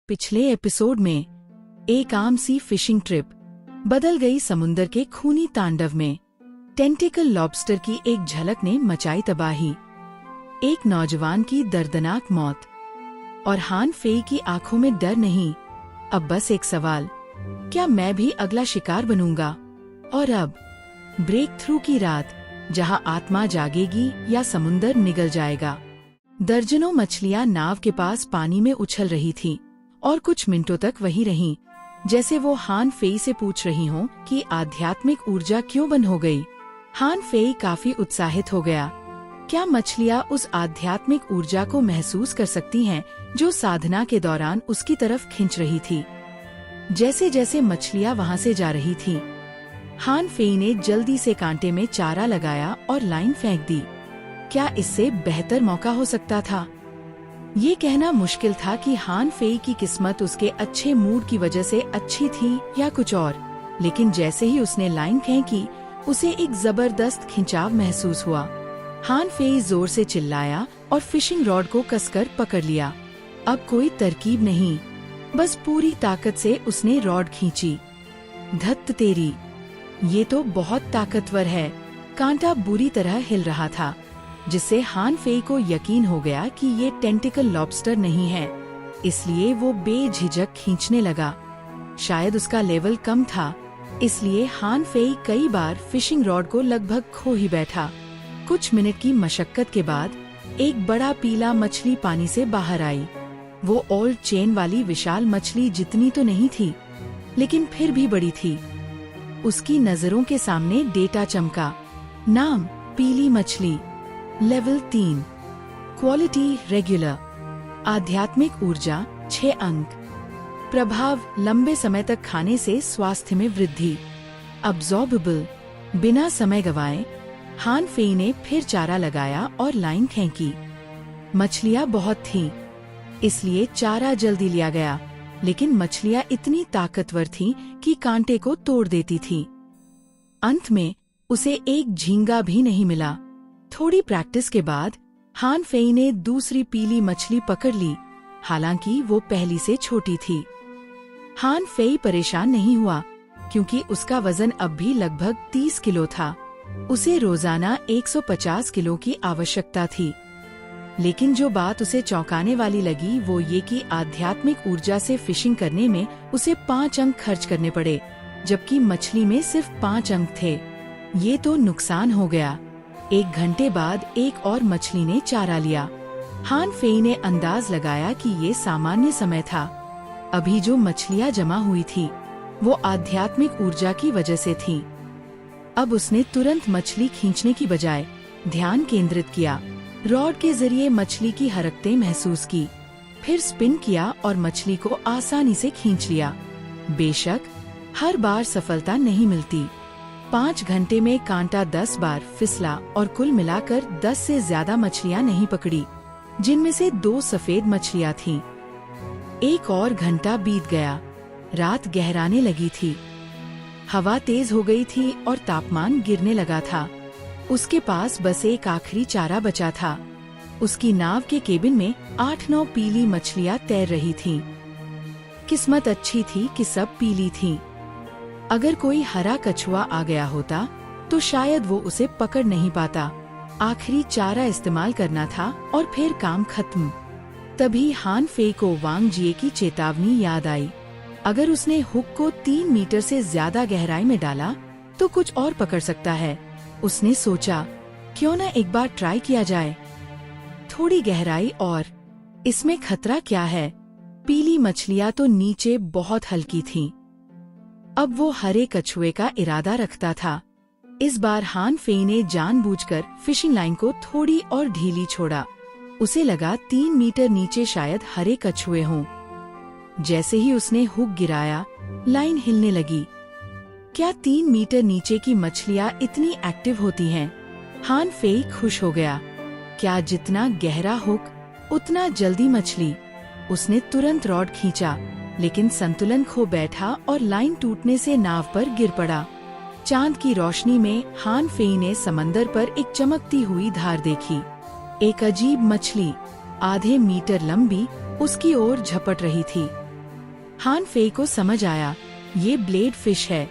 पिछले एपिसोड में एक आम सी फिशिंग ट्रिप बदल गई समुंदर के खूनी तांडव में। टेंटिकल लॉबस्टर की एक झलक ने मचाई तबाही, एक नौजवान की दर्दनाक मौत और हान फेई की आंखों में डर नहीं, अब बस एक सवाल, क्या मैं भी अगला शिकार बनूंगा? और अब ब्रेक थ्रू की रात, जहां आत्मा जागेगी या समुंदर निगल जाएगा। दर्जनों मछलियां नाव के पास पानी में उछल रही थीं और कुछ मिनटों तक वहीं रहीं, जैसे वो हान फेई से पूछ रही हों कि आध्यात्मिक ऊर्जा क्यों बंद हो गई। हान फेई काफी उत्साहित हो गया। क्या मछलियां उस आध्यात्मिक ऊर्जा को महसूस कर सकती हैं जो साधना के दौरान उसकी तरफ खींच रही थी? जैसे जैसे मछलियां वहां से जा रही थीं, हान फेई ने जल्दी से कांटे में चारा लगाया और लाइन फेंक दी। क्या इससे बेहतर मौका हो सकता था? ये कहना मुश्किल था कि हान फेई की किस्मत उसके अच्छे मूड की वजह से अच्छी थी या कुछ और, लेकिन जैसे ही उसने लाइन फेंकी, उसे एक जबरदस्त खिंचाव महसूस हुआ। हान फेई जोर से चिल्लाया और फिशिंग रॉड को कसकर पकड़ लिया। अब कोई तरकीब नहीं, बस पूरी ताकत से उसने रॉड खींची। धत्त तेरी, ये तो बहुत ताकतवर है। कांटा बुरी तरह हिल रहा था, जिससे हान फेई को यकीन हो गया कि ये टेंटिकल लॉबस्टर नहीं है, इसलिए वो बेझिझक खींचने लगा। शायद उसका लेवल कम था, इसलिए हान फेई कई बार फिशिंग रॉड को लगभग खो ही बैठा। कुछ मिनट की मशक्कत के बाद एक बड़ा पीला मछली पानी से बाहर आई। वो ओल्ड चेन वाली विशाल मछली जितनी तो नहीं थी, लेकिन फिर भी बड़ी थी। उसकी नजरों के सामने डेटा चमका। नाम पीली मछली, लेवल 3, क्वालिटी रेगुलर, आध्यात्मिक ऊर्जा 6 अंक, प्रभाव लंबे समय तक खाने से स्वास्थ्य में वृद्धि, अब्जॉर्बेबल। बिना समय गवाए हान फेई ने फिर चारा लगाया और लाइन खींची। मछलियां बहुत थीं, इसलिए चारा जल्दी लिया गया, लेकिन मछलियां इतनी ताकतवर थीं कि कांटे को तोड़ देती थीं। अंत में उसे एक झींगा भी नहीं मिला। थोड़ी प्रैक्टिस के बाद हान फेई ने दूसरी पीली मछली पकड़ ली, हालांकि वो पहली से छोटी थी। हान फेई परेशान नहीं हुआ, क्योंकि उसका वजन अब भी लगभग 30 किलो था। उसे रोजाना 150 किलो की आवश्यकता थी। लेकिन जो बात उसे चौंकाने वाली लगी वो ये कि आध्यात्मिक ऊर्जा से फिशिंग करने में उसे 5 अंक खर्च करने पड़े, जबकि मछली में सिर्फ 5 अंक थे। ये तो नुकसान हो गया। 1 घंटे बाद एक और मछली ने चारा लिया। हान फेई ने अंदाज लगाया कि ये सामान्य समय था। अभी जो मछलियां जमा हुई थी, वो आध्यात्मिक ऊर्जा की वजह से थी। अब उसने तुरंत मछली खींचने की बजाय ध्यान केंद्रित किया। रॉड के जरिए मछली की हरकतें महसूस की, फिर स्पिन किया और मछली को आसानी से खींच लिया। बेशक हर बार सफलता नहीं मिलती। 5 घंटे में कांटा 10 बार फिसला और कुल मिलाकर 10 से ज्यादा मछलियां नहीं पकड़ी, जिनमें से 2 सफेद मछलियां थीं। 1 और घंटा बीत गया। रात गहराने लगी थी। हवा तेज हो गई थी और तापमान गिरने लगा था। उसके पास बस एक आखिरी चारा बचा था। उसकी नाव के केबिन में 8-9 पीली मछलियां तैर रही थीं। किस्मत अच्छी थी कि सब पीली थीं। अगर कोई हरा कछुआ आ गया होता तो शायद वो उसे पकड़ नहीं पाता। आखिरी चारा इस्तेमाल करना था और फिर काम खत्म। तभी हान फेई को वांग जिए की चेतावनी याद आई। अगर उसने हुक को 3 मीटर से ज्यादा गहराई में डाला तो कुछ और पकड़ सकता है। उसने सोचा, क्यों न एक बार ट्राई किया जाए। थोड़ी गहराई और इसमें खतरा क्या है? पीली मछलियां तो नीचे बहुत हल्की थीं। अब वो हरे कछुए का इरादा रखता था। इस बार हान फेई ने जानबूझकर फिशिंग लाइन को थोड़ी और ढीली छोड़ा। उसे लगा 3 मीटर नीचे शायद हरे कछुए हों। जैसे ही उसने हुक गिराया, लाइन हिलने लगी। क्या 3 मीटर नीचे की मछलियां इतनी एक्टिव होती हैं? हान फेई खुश हो गया। क्या जितना गहरा हुक, उतना जल्दी मछली। उसने तुरंत रॉड खींचा, लेकिन संतुलन खो बैठा और लाइन टूटने से नाव पर गिर पड़ा। चांद की रोशनी में हान फेई ने समंदर पर एक चमकती हुई धार देखी। एक अजीब मछली, आधे मीटर लंबी, उसकी ओर झपट रही थी। हान फेई को समझ आया, ये ब्लेड फिश है।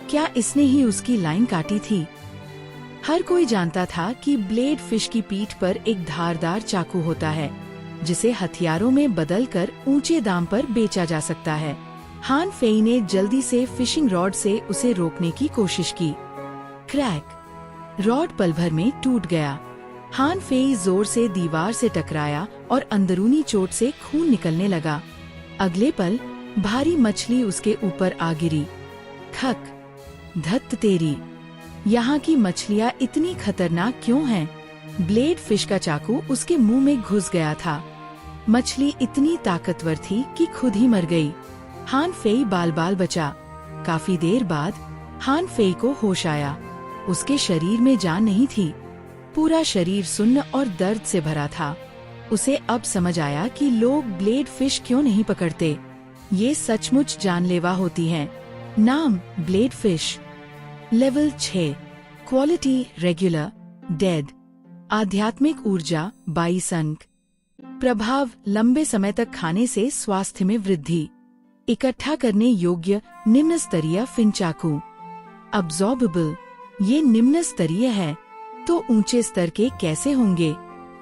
क्या इसने ही उसकी लाइन काटी थी? हर कोई जानता था कि ब्लेड फिश की पीठ पर एक धारदार चाकू होता है, जिसे हथियारों में बदलकर ऊंचे दाम पर बेचा जा सकता है। हान फेई ने जल्दी से फिशिंग रॉड से उसे रोकने की कोशिश की। क्रैक! रॉड पल भर में टूट गया। हान फेई जोर से दीवार से टकराया और अंदरूनी चोट से खून निकलने लगा। अगले पल भारी मछली उसके ऊपर आ गिरी। खक! धत्त तेरी! यहाँ की मछलियाँ इतनी खतरनाक क्यों हैं? ब्लेड फिश का चाकू उसके मुंह में घुस गया था। मछली इतनी ताकतवर थी कि खुद ही मर गई। हान फेई बाल बाल बचा। काफी देर बाद हान फेई को होश आया। उसके शरीर में जान नहीं थी। पूरा शरीर सुन्न और दर्द से भरा था। उसे अब समझ आया कि लोग ब्लेड फिश क्यों नहीं पकड़ते। ये सचमुच जानलेवा होती हैं। नाम blade fish. Level 6। Quality regular, dead. आध्यात्मिक ऊर्जा 22 अंक। प्रभाव लंबे समय तक खाने से स्वास्थ्य में वृद्धि। इकट्ठा करने योग्य निम्न स्तरीय फिन चाकू। अब्जॉर्बेबल, ये निम्न स्तरीय है, तो ऊंचे स्तर के कैसे होंगे?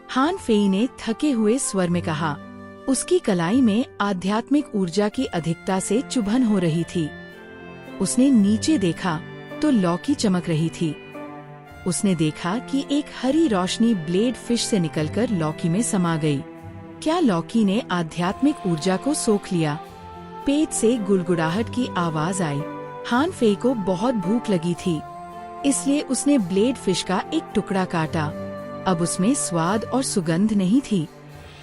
हान फेई ने थके हुए स्वर में कहा। उसकी कलाई में आध्यात्मिक ऊर्जा की अधिकता से चुभन हो रही थी। उसने नीचे देखा तो लौकी चमक रही थी। उसने देखा कि एक हरी रोशनी ब्लेड फिश से निकलकर लौकी में समा गई। क्या लौकी ने आध्यात्मिक ऊर्जा को सोख लिया? पेट से गुड़गुड़ाहट की आवाज आई। हान फेई को बहुत भूख लगी थी, इसलिए उसने ब्लेड फिश का एक टुकड़ा काटा। अब उसमें स्वाद और सुगंध नहीं थी,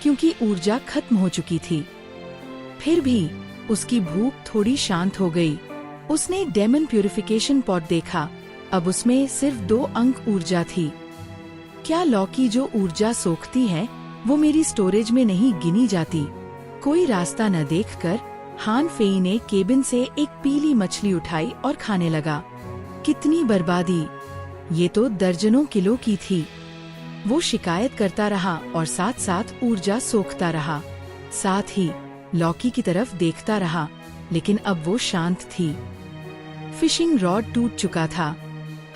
क्योंकि ऊर्जा खत्म हो चुकी थी। फिर भी उसकी भूख थोड़ी शांत हो गई। उसने डेमन प्यूरिफिकेशन पॉट देखा। अब उसमें सिर्फ 2 अंक ऊर्जा थी। क्या लौकी जो ऊर्जा सोखती है वो मेरी स्टोरेज में नहीं गिनी जाती? कोई रास्ता न देखकर हान फेई ने केबिन से एक पीली मछली उठाई और खाने लगा। कितनी बर्बादी! ये तो दर्जनों किलो की थी। वो शिकायत करता रहा और साथ साथ ऊर्जा सोखता रहा। साथ ही लौकी की तरफ देखता रहा, लेकिन अब वो शांत थी। फिशिंग रॉड टूट चुका था।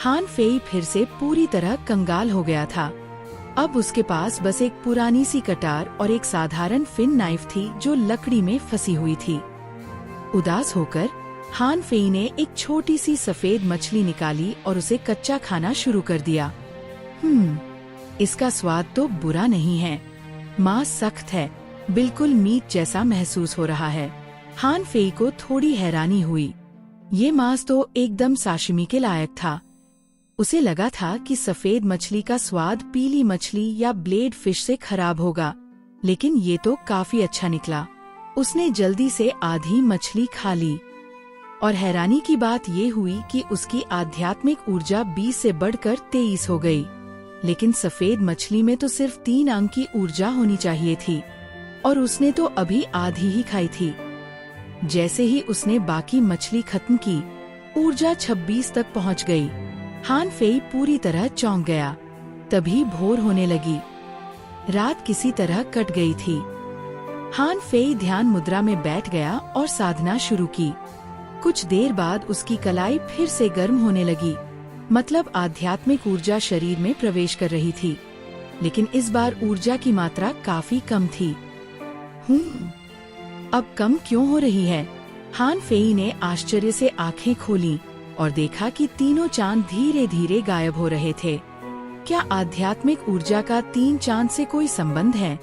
हान फेई फिर से पूरी तरह कंगाल हो गया था। अब उसके पास बस एक पुरानी सी कटार और एक साधारण फिन नाइफ थी जो लकड़ी में फंसी हुई थी। उदास होकर हान फेई ने एक छोटी सी सफेद मछली निकाली और उसे कच्चा खाना शुरू कर दिया। इसका स्वाद तो बुरा नहीं है। मांस सख्त है, बिल्कुल मीट जैसा महसूस हो रहा है। हान फेई को थोड़ी हैरानी हुई। ये मांस तो एकदम साशिमी के लायक था। उसे लगा था कि सफेद मछली का स्वाद पीली मछली या ब्लेड फिश से खराब होगा, लेकिन ये तो काफी अच्छा निकला। उसने जल्दी से आधी मछली खा ली। और हैरानी की बात ये हुई कि उसकी आध्यात्मिक ऊर्जा 20 से बढ़कर 23 हो गई। लेकिन सफेद मछली में तो सिर्फ 3 अंक की ऊर्जा होनी चाहिए थी, और उसने तो अभी आधी ही खाई थी। जैसे ही उसने बाकी मछली खत्म की, ऊर्जा 26 तक पहुंच गई। हान फेई पूरी तरह चौंक गया। तभी भोर होने लगी। रात किसी तरह कट गई थी। हान फेई ध्यान मुद्रा में बैठ गया और साधना शुरू की। कुछ देर बाद उसकी कलाई फिर से गर्म होने लगी, मतलब आध्यात्मिक ऊर्जा शरीर में प्रवेश कर रही थी। लेकिन इस बार ऊर्जा की मात्रा काफी कम थी। अब कम क्यों हो रही है? हान फेई ने आश्चर्य से आंखें खोली और देखा कि तीनों चांद धीरे धीरे गायब हो रहे थे। क्या आध्यात्मिक ऊर्जा का 3 चांद से कोई संबंध है?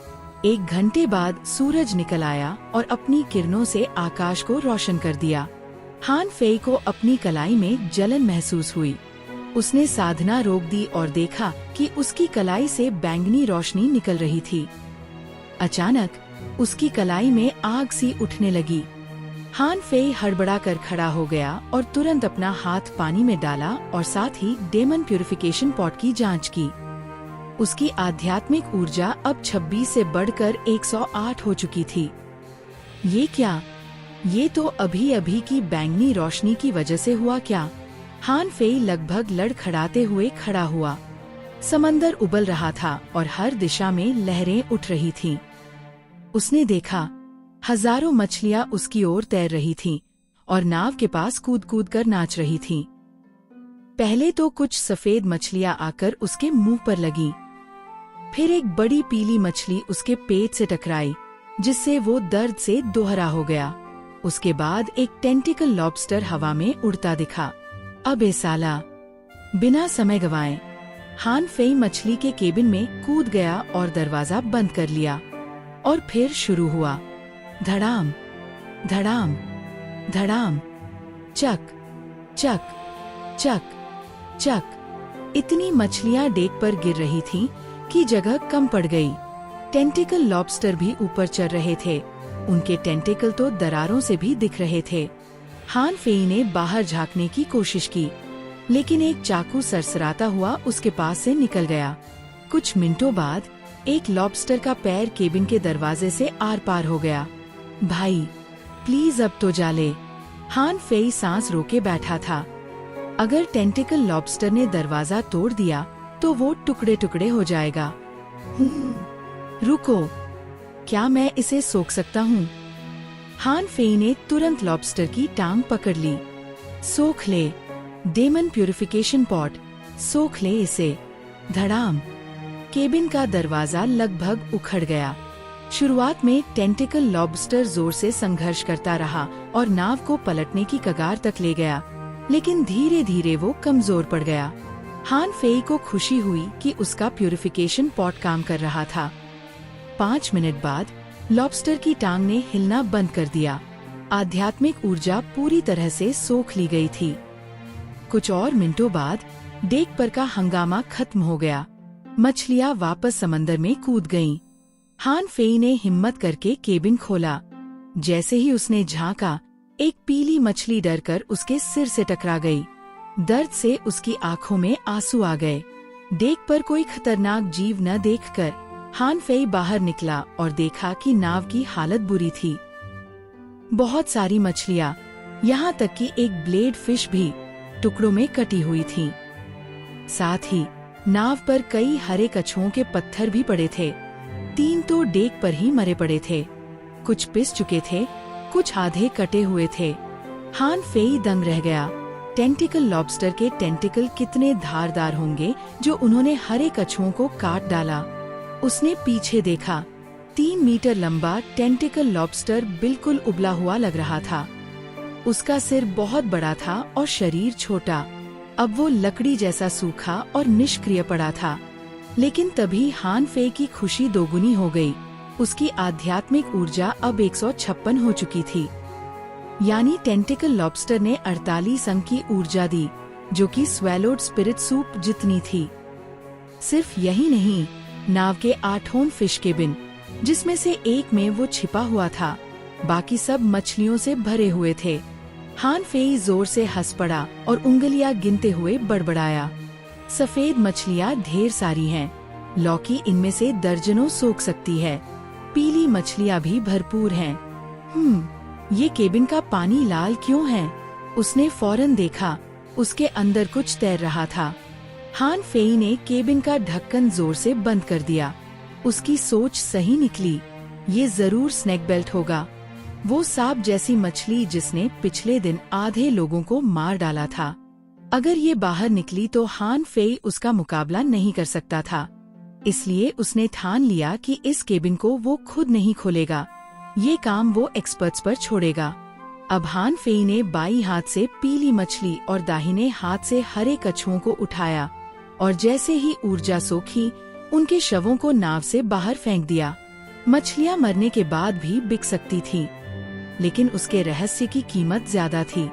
1 घंटे बाद सूरज निकल आया और अपनी किरणों से आकाश को रोशन कर दिया। हान फेई को अपनी कलाई में जलन महसूस हुई। उसने साधना रोक दी और देखा कि उसकी कलाई से बैंगनी रोशनी निकल रही थी। अचानक उसकी कलाई में आग सी उठने लगी। हान फेई हड़बड़ा कर खड़ा हो गया और तुरंत अपना हाथ पानी में डाला और साथ ही डेमन प्यूरिफिकेशन पॉट की जांच की। उसकी आध्यात्मिक ऊर्जा अब 26 से बढ़कर 108 हो चुकी थी। ये क्या? ये तो अभी अभी की बैंगनी रोशनी की वजह से हुआ क्या? हान फेई लगभग लड़खड़ाते हुए खड़ा हुआ। समंदर उबल रहा था और हर दिशा में लहरें उठ रही थीं। उसने देखा हजारों मछलियां उसकी ओर तैर रही थीं और नाव के पास कूद कूद कर नाच रही थीं। पहले तो कुछ सफेद मछलियां आकर उसके मुंह पर लगीं। फिर एक बड़ी पीली मछली उसके पेट से टकराई, जिससे वो दर्द से दोहरा हो गया। उसके बाद एक टेंटिकल लॉबस्टर हवा में उड़ता दिखा। अबे साला! बिना समय गवाए हान फेई मछली के केबिन में कूद गया और दरवाजा बंद कर लिया। और फिर शुरू हुआ धड़ाम धड़ाम धड़ाम, चक चक चक चक। इतनी मछलियां डेक पर गिर रही थीं कि जगह कम पड़ गई। टेंटिकल लॉबस्टर भी ऊपर चढ़ रहे थे। उनके टेंटिकल तो दरारों से भी दिख रहे थे। हान फेई ने बाहर झांकने की कोशिश की, लेकिन एक चाकू सरसराता हुआ उसके पास से निकल गया। कुछ मिनटों बाद एक लॉबस्टर का पैर केबिन के दरवाजे से आर पार हो गया। भाई प्लीज अब तो जा ले। हान फेई सांस रोके बैठा था। अगर टेंटिकल लॉबस्टर ने दरवाजा तोड़ दिया तो वो टुकड़े टुकड़े हो जाएगा। रुको, क्या मैं इसे सोख सकता हूँ? हान फेई ने तुरंत लॉबस्टर की टांग पकड़ ली। सोख ले, डेमन प्यूरिफिकेशन पॉट, सोख ले इसे। धड़ाम! केबिन का दरवाजा लगभग उखड़ गया। शुरुआत में टेंटिकल लॉबस्टर जोर से संघर्ष करता रहा और नाव को पलटने की कगार तक ले गया, लेकिन धीरे धीरे वो कमजोर पड़ गया। हान फेई को खुशी हुई कि उसका प्यूरिफिकेशन पॉट काम कर रहा था। 5 मिनट बाद लॉबस्टर की टांग ने हिलना बंद कर दिया। आध्यात्मिक ऊर्जा पूरी तरह से सोख ली गई थी। कुछ और मिनटों बाद डेक पर का हंगामा खत्म हो गया। मछलियां वापस समंदर में कूद गईं। हान फेई ने हिम्मत करके केबिन खोला। जैसे ही उसने झांका, एक पीली मछली डरकर उसके सिर से टकरा गई। दर्द से उसकी आंखों में आंसू आ गए। डेक पर कोई खतरनाक जीव न देखकर हान फेई बाहर निकला और देखा कि नाव की हालत बुरी थी। बहुत सारी मछलियां, यहाँ तक कि एक ब्लेड फिश भी टुकड़ों में कटी हुई थी। साथ ही नाव पर कई हरे कछुओं के पत्थर भी पड़े थे। 3 तो डेक पर ही मरे पड़े थे। कुछ पिस चुके थे, कुछ आधे कटे हुए थे। हान फेई दंग रह गया। टेंटिकल लॉबस्टर के टेंटिकल कितने धारदार होंगे जो उन्होंने हरे कछुओं को काट डाला। उसने पीछे देखा। 3 मीटर लंबा टेंटिकल लॉबस्टर बिल्कुल उबला हुआ लग रहा था। उसका सिर बहुत बड़ा था और शरीर छोटा। अब वो लकड़ी जैसा सूखा और निष्क्रिय पड़ा था। लेकिन तभी हान फेई की खुशी दोगुनी हो गई। उसकी आध्यात्मिक ऊर्जा अब 156 हो चुकी थी। यानी टेंटिकल लॉबस्टर ने 48 अंक की ऊर्जा दी, जो कि स्वेलोड स्पिरिट सूप जितनी थी। सिर्फ यही नहीं, नाव के 8 फिश केबिन, जिसमें से एक में वो छिपा हुआ था, बाकी सब मछलियों से भरे हुए थे। हान फेई जोर से हंस पड़ा और उंगलियां गिनते हुए बड़बड़ाया। सफेद मछलियां ढेर सारी हैं। लौकी इनमें से दर्जनों सोख सकती है। पीली मछलियां भी भरपूर हैं। ये केबिन का पानी लाल क्यों है? उसने फौरन देखा। उसके अंदर कुछ तैर रहा था। हान फेई ने केबिन का ढक्कन जोर से बंद कर दिया। उसकी सोच सही निकली। ये जरूर स्नेक बेल्ट होगा, वो सांप जैसी मछली जिसने पिछले दिन आधे लोगों को मार डाला था। अगर ये बाहर निकली तो हान फेई उसका मुकाबला नहीं कर सकता था। इसलिए उसने ठान लिया कि इस केबिन को वो खुद नहीं खोलेगा। ये काम वो एक्सपर्ट्स पर छोड़ेगा। अब हान फेई ने बाईं हाथ से पीली मछली और दाहिने हाथ से हरे कछुओं को उठाया और जैसे ही ऊर्जा सोखी, उनके शवों को नाव से बाहर फेंक दिया। मछलियां मरने के बाद भी बिक सकती थीं, लेकिन उसके रहस्य की कीमत ज्यादा थी।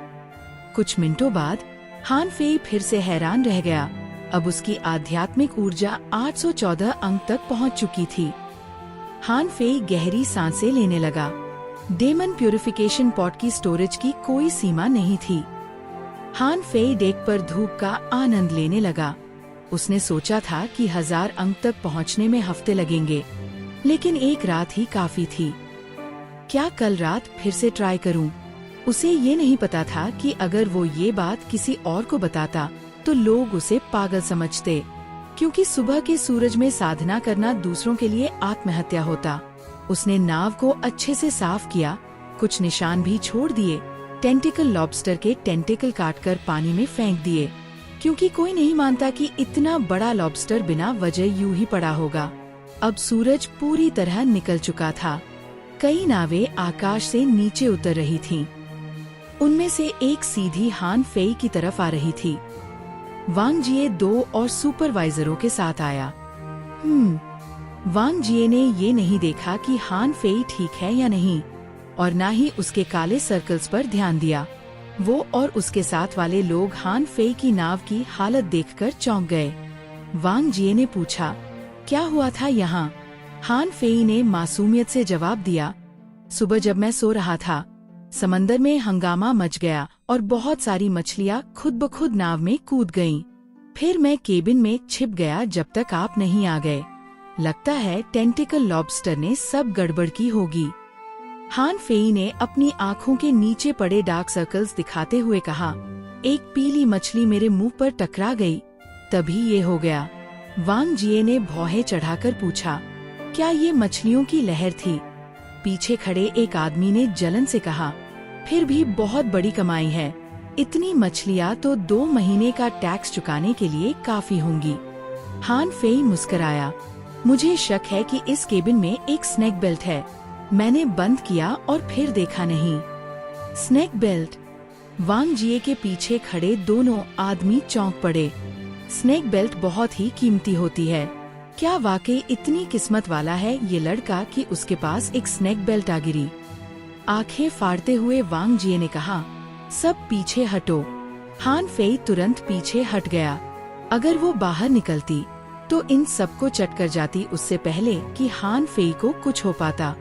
कुछ मिनटों बाद हान फेई फिर से हैरान रह गया। अब उसकी आध्यात्मिक ऊर्जा 814 अंक तक पहुंच चुकी थी। हान फेई गहरी सांसें लेने लगा। डेमन प्यूरिफिकेशन पॉट की स्टोरेज की कोई सीमा नहीं थी। हान फेई डेक पर धूप का आनंद लेने लगा। उसने सोचा था कि 1000 अंक तक पहुंचने में हफ्ते लगेंगे, लेकिन एक रात ही काफी थी। क्या कल रात फिर से ट्राई करूं? उसे ये नहीं पता था कि अगर वो ये बात किसी और को बताता तो लोग उसे पागल समझते, क्योंकि सुबह के सूरज में साधना करना दूसरों के लिए आत्महत्या होता। उसने नाव को अच्छे से साफ किया, कुछ निशान भी छोड़ दिए। टेंटिकल लॉबस्टर के टेंटिकल काटकर पानी में फेंक दिए, क्योंकि कोई नहीं मानता कि इतना बड़ा लॉबस्टर बिना वजह यूं ही पड़ा होगा। अब सूरज पूरी तरह निकल चुका था। कई नावें आकाश से नीचे उतर रही थीं। उनमें से एक सीधी हान फेई की तरफ आ रही थी। वांग जिए 2 और सुपरवाइजरों के साथ आया। वांग जिए ने ये नहीं देखा कि हान फेई ठीक है या नहीं, और न ही उसके काले सर्कल्स पर ध्यान दिया। वो और उसके साथ वाले लोग हान फेई की नाव की हालत देखकर चौंक गए। वांग जिए ने पूछा, क्या हुआ था यहाँ? हान फेई ने मासूमियत से जवाब दिया, सुबह जब मैं सो रहा था, समंदर में हंगामा मच गया और बहुत सारी मछलियाँ खुद ब खुद नाव में कूद गईं। फिर मैं केबिन में छिप गया जब तक आप नहीं आ गए। लगता है टेंटिकल लॉबस्टर ने सब गड़बड़ की होगी। हान फेई ने अपनी आँखों के नीचे पड़े डार्क सर्कल्स दिखाते हुए कहा, एक पीली मछली मेरे मुंह पर टकरा गई, तभी ये हो गया। वांग जिए ने भौहें चढ़ाकर पूछा, क्या ये मछलियों की लहर थी? पीछे खड़े एक आदमी ने जलन से कहा, फिर भी बहुत बड़ी कमाई है। इतनी मछलियाँ तो 2 महीने का टैक्स चुकाने के लिए काफी होंगी। हान फेई मुस्कुराया, मुझे शक है कि इस केबिन में एक स्नेक बेल्ट है। मैंने बंद किया और फिर देखा नहीं। Snake belt? वांग जिए के पीछे खड़े दोनों आदमी चौंक पड़े। स्नेक बेल्ट बहुत ही कीमती होती है। क्या वाकई इतनी किस्मत वाला है ये लड़का कि उसके पास एक स्नेक बेल्ट आ गिरी? आंखें फाड़ते हुए वांग जिए ने कहा, सब पीछे हटो। हान फेई तुरंत पीछे हट गया। अगर वो बाहर निकलती तो इन सबको चट कर जाती उससे पहले कि हान फेई को कुछ हो पाता।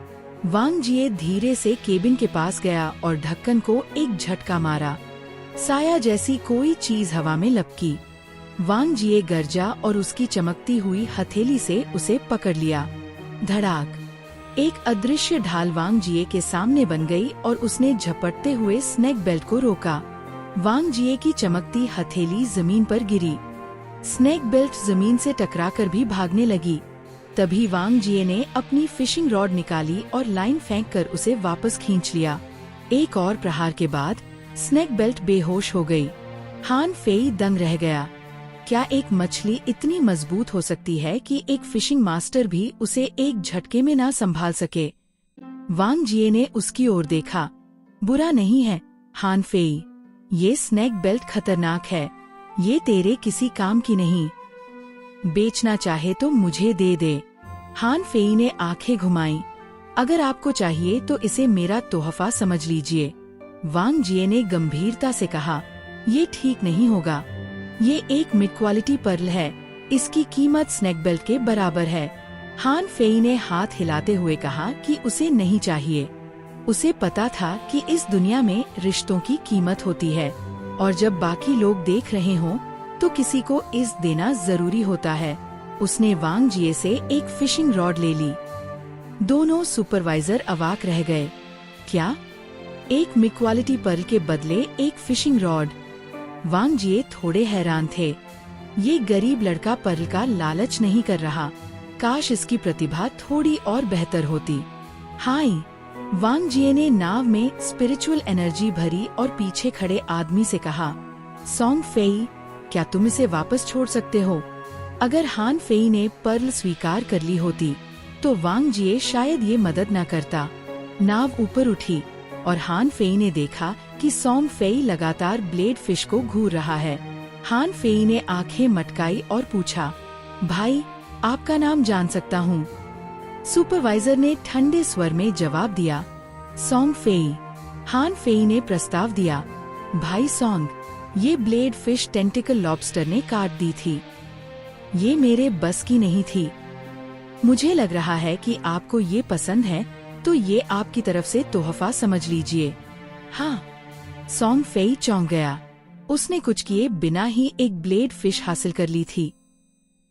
वांग जिए धीरे से केबिन के पास गया और ढक्कन को एक झटका मारा। साया जैसी कोई चीज हवा में लपकी। वांग जिए गरजा और उसकी चमकती हुई हथेली से उसे पकड़ लिया। धड़ाक! एक अदृश्य ढाल वांग जिए के सामने बन गई और उसने झपटते हुए स्नेक बेल्ट को रोका। वांग जिए की चमकती हथेली जमीन पर गिरी। स्नेक बेल्ट जमीन से टकराकर भी भागने लगी। तभी वांग जिए ने अपनी फिशिंग रॉड निकाली और लाइन फेंककर उसे वापस खींच लिया। एक और प्रहार के बाद स्नेक बेल्ट बेहोश हो गई। हान फेई दंग रह गया। क्या एक मछली इतनी मजबूत हो सकती है कि एक फिशिंग मास्टर भी उसे एक झटके में ना संभाल सके? वांग जिए ने उसकी ओर देखा। बुरा नहीं है हान फेई, ये स्नेक बेल्ट खतरनाक है। ये तेरे किसी काम की नहीं। बेचना चाहे तो मुझे दे दे। हान फेई ने आंखें घुमाई। अगर आपको चाहिए तो इसे मेरा तोहफा समझ लीजिए। वांग जिए ने गंभीरता से कहा, ये ठीक नहीं होगा। ये एक मिड क्वालिटी पर्ल है, इसकी कीमत स्नेक बेल्ट के बराबर है। हान फेई ने हाथ हिलाते हुए कहा कि उसे नहीं चाहिए। उसे पता था कि इस दुनिया में रिश्तों की कीमत होती है, और जब बाकी लोग देख रहे हों तो किसी को इस देना जरूरी होता है। उसने वांग जिए से एक फिशिंग रॉड ले ली। दोनों सुपरवाइजर अवाक रह गए। क्या? एक मिड क्वालिटी पर्ल के बदले एक फिशिंग रॉड? वांग जिए थोड़े हैरान थे। ये गरीब लड़का पर्ल का लालच नहीं कर रहा। काश इसकी प्रतिभा थोड़ी और बेहतर होती। हाय! वांग जिए ने नाव में स्पिरिचुअल एनर्जी भरी और पीछे खड़े आदमी से कहा, सॉन्ग फेई, क्या तुम इसे वापस छोड़ सकते हो? अगर हान फेई ने पर्ल स्वीकार कर ली होती तो वांग जिए शायद ये मदद न करता। नाव ऊपर उठी और हान फेई ने देखा कि सॉन्ग फेई लगातार ब्लेड फिश को घूर रहा है। हान फेई ने आंखें मटकाई और पूछा, भाई, आपका नाम जान सकता हूँ? सुपरवाइजर ने ठंडे स्वर में जवाब दिया, सॉन्ग फेई। हान फेई ने प्रस्ताव दिया, भाई सॉन्ग, ये ब्लेड फिश टेंटिकल लॉबस्टर ने काट दी थी। ये मेरे बस की नहीं थी। मुझे लग रहा है कि आपको ये पसंद है, तो ये आपकी तरफ से तोहफा समझ लीजिए। हाँ। सॉन्ग फेई चौंक गया। उसने कुछ किए बिना ही एक ब्लेड फिश हासिल कर ली थी।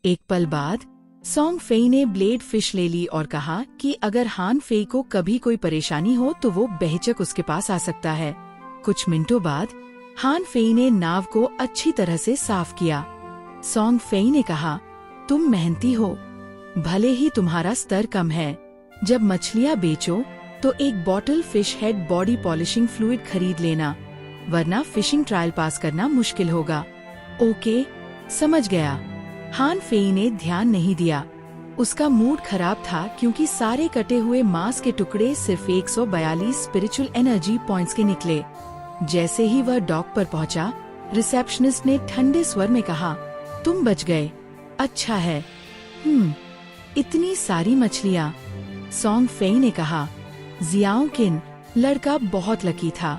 एक पल बाद सॉन्ग फेई ने ब्लेड फिश ले ली और कहा कि अगर हान फेई को कभी कोई परेशानी हो तो वो बेहिचक उसके पास आ सकता है। कुछ मिनटों बाद हान फेई ने नाव को अच्छी तरह से साफ किया। सॉन्ग फेई ने कहा, तुम मेहनती हो, भले ही तुम्हारा स्तर कम है, जब मछलियाँ बेचो तो एक bottle fish head body polishing fluid खरीद लेना, वरना फिशिंग ट्रायल पास करना मुश्किल होगा। ओके, समझ गया। हान फेई ने ध्यान नहीं दिया। उसका मूड खराब था क्योंकि सारे कटे हुए मांस के टुकड़े सिर्फ 142 स्पिरिचुअल एनर्जी पॉइंट्स के निकले। जैसे ही वह डॉक पर पहुंचा, रिसेप्शनिस्ट ने ठंडे स्वर में कहा, तुम बच गए, अच्छा है। इतनी सारी मछलियाँ, सॉन्ग फेई ने कहा। जियाओ किन, लड़का बहुत लकी था।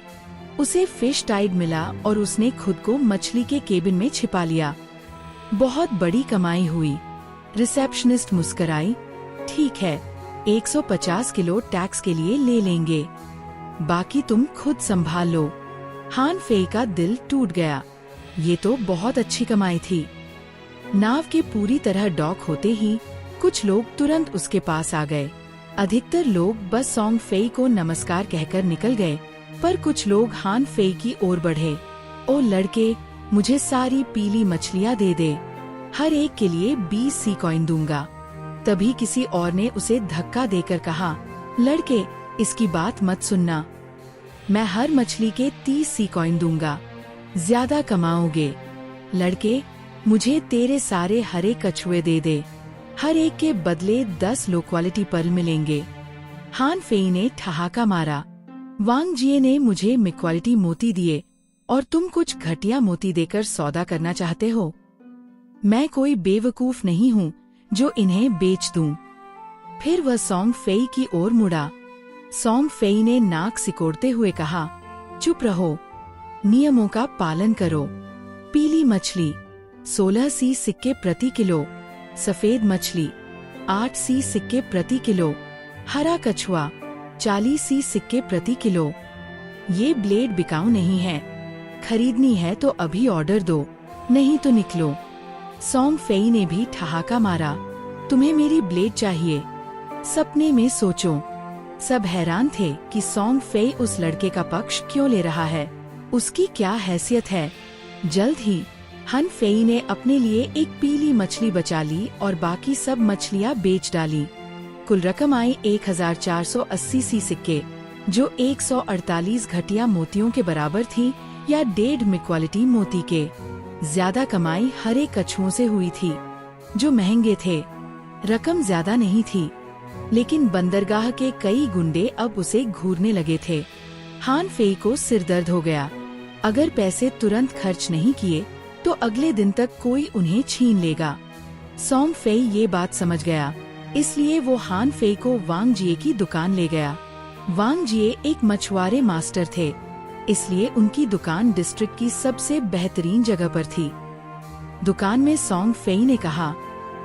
उसे फिश टाइड मिला और उसने खुद को मछली के केबिन में छिपा लिया। बहुत बड़ी कमाई हुई। रिसेप्शनिस्ट मुस्कराई। ठीक है, 150 किलो टैक्स के लिए ले लेंगे, बाकी तुम खुद संभाल लो। हान फेई का दिल टूट गया। ये तो बहुत अच्छी कमाई थी। नाव के पूरी तरह डॉक होते ही कुछ लोग तुरंत उसके पास आ गए। अधिकतर लोग बस सॉन्ग फेई को नमस्कार कहकर निकल गए, पर कुछ लोग हान फेई की ओर बढ़े। ओ लड़के, मुझे सारी पीली मछलियाँ दे दे, हर एक के लिए 20 सी कॉइन दूंगा। तभी किसी और ने उसे धक्का देकर कहा, लड़के, इसकी बात मत सुनना, मैं हर मछली के 30 सी कॉइन दूंगा, ज्यादा कमाओगे। लड़के, मुझे तेरे सारे हरे कछुए दे दे, हर एक के बदले 10 लो क्वालिटी पर्ल मिलेंगे। हान फेई ने ठहाका मारा। वांग जिए ने मुझे मिक्वालिटी मोती दिए और तुम कुछ घटिया मोती देकर सौदा करना चाहते हो। मैं कोई बेवकूफ नहीं हूँ जो इन्हें बेच दूं। फिर वह सॉन्ग फेई की ओर मुड़ा। सॉन्ग फेई ने नाक सिकोड़ते हुए कहा, चुप रहो, नियमों का पालन करो। पीली मछली 16 सी सिक्के प्रति किलो, सफेद मछली 8 सी सिक्के प्रति किलो, हरा कछुआ 40 सी सिक्के प्रति किलो। ये ब्लेड बिकाऊ नहीं है, खरीदनी है तो अभी ऑर्डर दो, नहीं तो निकलो। सॉन्ग फेई ने भी ठहाका मारा। तुम्हें मेरी ब्लेड चाहिए? सपने में सोचो। सब हैरान थे कि सॉन्ग फेई उस लड़के का पक्ष क्यों ले रहा है, उसकी क्या हैसियत है। जल्द ही हन फेई ने अपने लिए एक पीली मछली बचा ली और बाकी सब मछलियाँ बेच डाली। कुल रकम आई 1480 सी सिक्के, जो 148 घटिया मोतियों के बराबर थी, या 1.5 मिक्वालिटी मोती के। ज्यादा कमाई हरे कछुओं से हुई थी, जो महंगे थे। रकम ज्यादा नहीं थी, लेकिन बंदरगाह के कई गुंडे अब उसे घूरने लगे थे। हान फेई को सिरदर्द हो गया। अगर पैसे तुरंत खर्च नहीं किए तो अगले दिन तक कोई उन्हें छीन लेगा। सॉन्ग फेई ये बात समझ गया, इसलिए वो हान फेई को वांग जिए की दुकान ले गया। वांग जिए एक मछुआरे मास्टर थे, इसलिए उनकी दुकान डिस्ट्रिक्ट की सबसे बेहतरीन जगह पर थी। दुकान में सॉन्ग फेई ने कहा,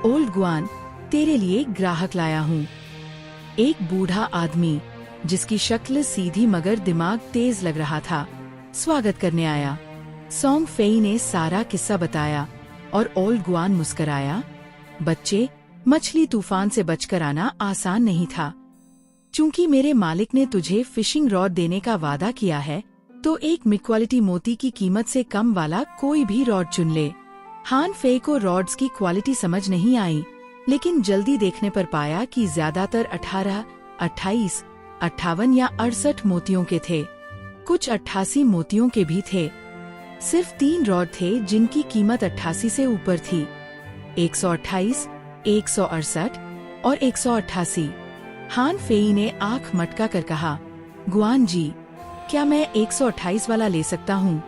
ओल्ड गुआन, तेरे लिए ग्राहक लाया हूँ। एक बूढ़ा आदमी, जिसकी शक्ल सीधी मगर दिमाग तेज लग रहा था, स्वागत करने आया। सॉन्ग फेई ने सारा किस्सा बताया और ओल्ड गुआन मुस्कराया। बच्चे, मछली तूफान से बचकर आना आसान नहीं था। चूंकि मेरे मालिक ने तुझे फिशिंग रॉड देने का वादा किया है, तो एक मिक्वालिटी मोती की कीमत से कम वाला कोई भी रॉड चुन ले। हान फेई को रॉड्स की क्वालिटी समझ नहीं आई, लेकिन जल्दी देखने पर पाया कि ज्यादातर 18, 28, 58 या 68 मोतियों के थे। कुछ 88 मोतियों के भी थे। सिर्फ 3 रॉड थे जिनकी कीमत 88 से ऊपर थी, 128, 168 और 188। हान फेई ने आंख मटका कर कहा, गुआन जी, क्या मैं 128 वाला ले सकता हूँ?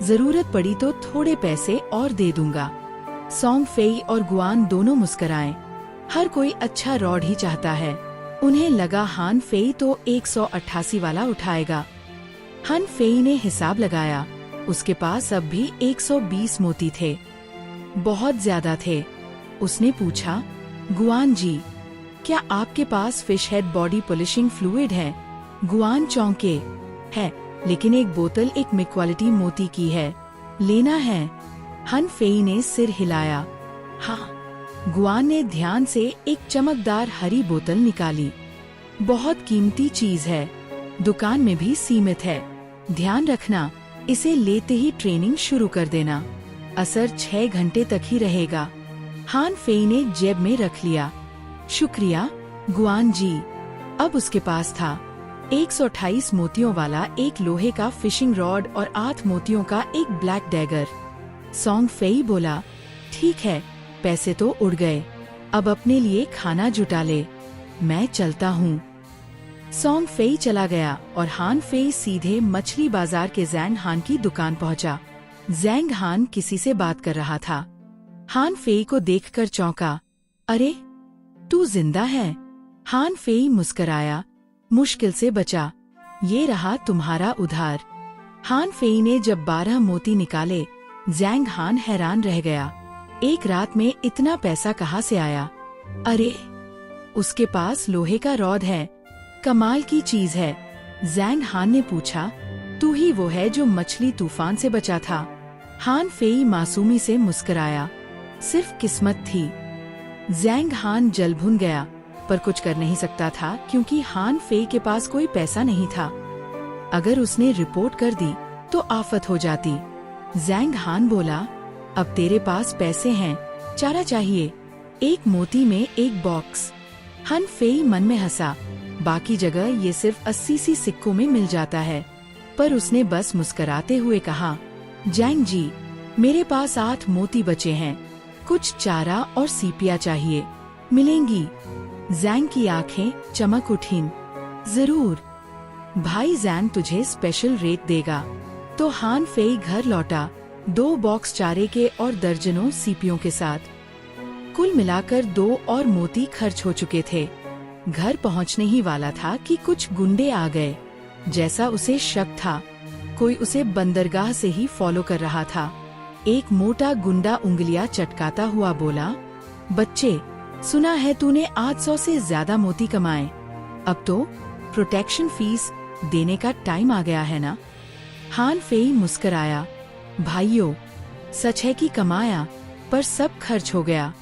जरूरत पड़ी तो थोड़े पैसे और दे दूंगा। सॉन्ग फेई और गुआन दोनों मुस्कराए। हर कोई अच्छा रॉड ही चाहता है। उन्हें लगा हान फेई तो 188 वाला उठाएगा। हान फेई ने हिसाब लगाया, उसके पास अब भी 120 मोती थे, बहुत ज्यादा थे। उसने पूछा, गुआन जी, क्या आपके पास fish head body polishing fluid है? गुआन चौंके, है, लेकिन एक बोतल एक मिक्वालिटी मोती की है, लेना है? हन फेई ने सिर हिलाया। हाँ। गुआन ने ध्यान से एक चमकदार हरी बोतल निकाली। बहुत कीमती चीज है, दुकान में भी सीमित है। ध्यान रखना, इसे लेते ही ट्रेनिंग शुरू कर देना। असर 6 घंटे तक ही रहेगा। हान फेई ने जेब में रख लिया। शुक्रिया, गुआन जी। अब उसके पास था 128 मोतियों वाला एक लोहे का फिशिंग रॉड और 8 मोतियों का एक ब्लैक डैगर। सॉन्ग फेई बोला, ठीक है, पैसे तो उड़ गए, अब अपने लिए खाना जुटा ले, मैं चलता हूँ। सॉन्ग फेई चला गया और हान फेई सीधे मछली बाजार के जैंग हान की दुकान पहुंचा। जैंग हान किसी से बात कर रहा था। हान फेई को देखकर चौंका, अरे तू जिंदा है? हान फेई मुस्कराया, मुश्किल से बचा, ये रहा तुम्हारा उधार। हान फेई ने जब 12 मोती निकाले, जैंग हान हैरान रह गया, एक रात में इतना पैसा कहाँ से आया? अरे उसके पास लोहे का रॉड है, कमाल की चीज है। जैंग हान ने पूछा, तू ही वो है जो मछली तूफान से बचा था? हान फेई मासूमी से मुस्कुराया, सिर्फ किस्मत थी। जैंग हान जल भुन गया, पर कुछ कर नहीं सकता था क्योंकि हान फेई के पास कोई पैसा नहीं था। अगर उसने रिपोर्ट कर दी तो आफत हो जाती। जैंग हान बोला, अब तेरे पास पैसे हैं, चारा चाहिए? एक मोती में एक बॉक्स। हान फेई मन में हंसा, बाकी जगह ये सिर्फ 80 सी सिक्कों में मिल जाता है। पर उसने बस मुस्कुराते हुए कहा, जैंग जी, मेरे पास 8 मोती बचे हैं, कुछ चारा और सीपिया चाहिए, मिलेंगी? जैंग की आंखें चमक उठीं, जरूर भाई, जैंग तुझे स्पेशल रेट देगा। तो हान फेई घर लौटा, 2 बॉक्स चारे के और दर्जनों सीपियों के साथ। कुल मिलाकर 2 और मोती खर्च हो चुके थे। घर पहुंचने ही वाला था कि कुछ गुंडे आ गए। जैसा उसे शक था, कोई उसे बंदरगाह से ही फॉलो कर रहा था। एक मोटा गुंडा उंगलियां चटकाता हुआ बोला, बच्चे, सुना है तूने 800 से ज्यादा मोती कमाए, अब तो प्रोटेक्शन फीस देने का टाइम आ गया है ना? हान फेई मुस्कुराया, भाइयों, सच है कि कमाया, पर सब खर्च हो गया,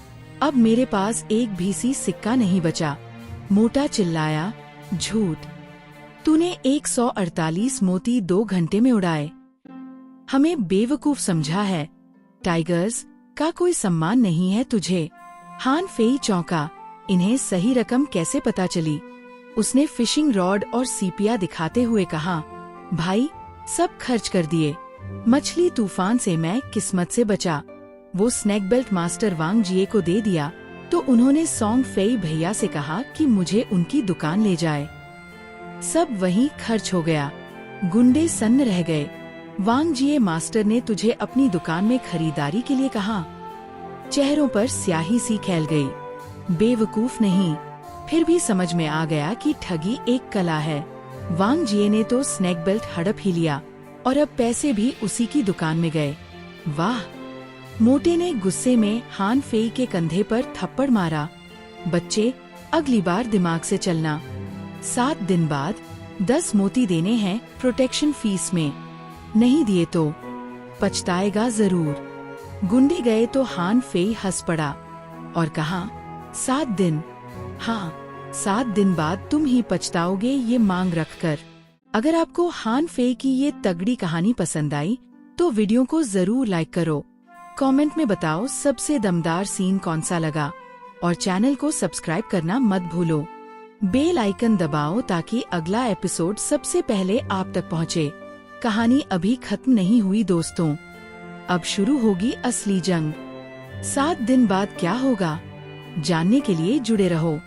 अब मेरे पास एक भी सी सिक्का नहीं बचा। मोटा चिल्लाया, झूठ, तूने 148 मोती 2 घंटे में उड़ाए, हमें बेवकूफ समझा है, टाइगर्स का कोई सम्मान नहीं है तुझे? हान फेई चौंका, इन्हें सही रकम कैसे पता चली? उसने फिशिंग रॉड और सीपिया दिखाते हुए कहा, भाई, सब खर्च कर दिए, मछली तूफान से मैं किस्मत से बचा। वो स्नैक बेल्ट मास्टर वांग जिए को दे दिया तो उन्होंने सॉन्ग फेई भैया से कहा कि मुझे उनकी दुकान ले जाए। सब वहीं खर्च हो गया, गुंडे सन्न रह गए। वांग जिए मास्टर ने तुझे अपनी दुकान में खरीदारी के लिए कहा। चेहरों पर स्याही सी फैल गई। बेवकूफ नहीं, फिर भी समझ में आ गया कि ठगी एक कला है। वांग जिए ने तो स्नैक बेल्ट हड़प ही लिया और अब पैसे भी उसी की दुकान में गए। वाह! मोटे ने गुस्से में हान फेई के कंधे पर थप्पड़ मारा, बच्चे, अगली बार दिमाग से चलना। 7 दिन बाद 10 मोती देने हैं प्रोटेक्शन फीस में, नहीं दिए तो पछताएगा जरूर। गुंडे गए तो हान फेई हंस पड़ा और कहा, 7 दिन? हाँ, 7 दिन बाद तुम ही पछताओगे ये मांग रखकर। अगर आपको हान फेई की ये तगड़ी कहानी पसंद आई तो वीडियो को जरूर लाइक करो, कमेंट में बताओ सबसे दमदार सीन कौन सा लगा और चैनल को सब्सक्राइब करना मत भूलो। बेल आइकन दबाओ ताकि अगला एपिसोड सबसे पहले आप तक पहुँचे। कहानी अभी खत्म नहीं हुई दोस्तों, अब शुरू होगी असली जंग। 7 दिन बाद क्या होगा, जानने के लिए जुड़े रहो।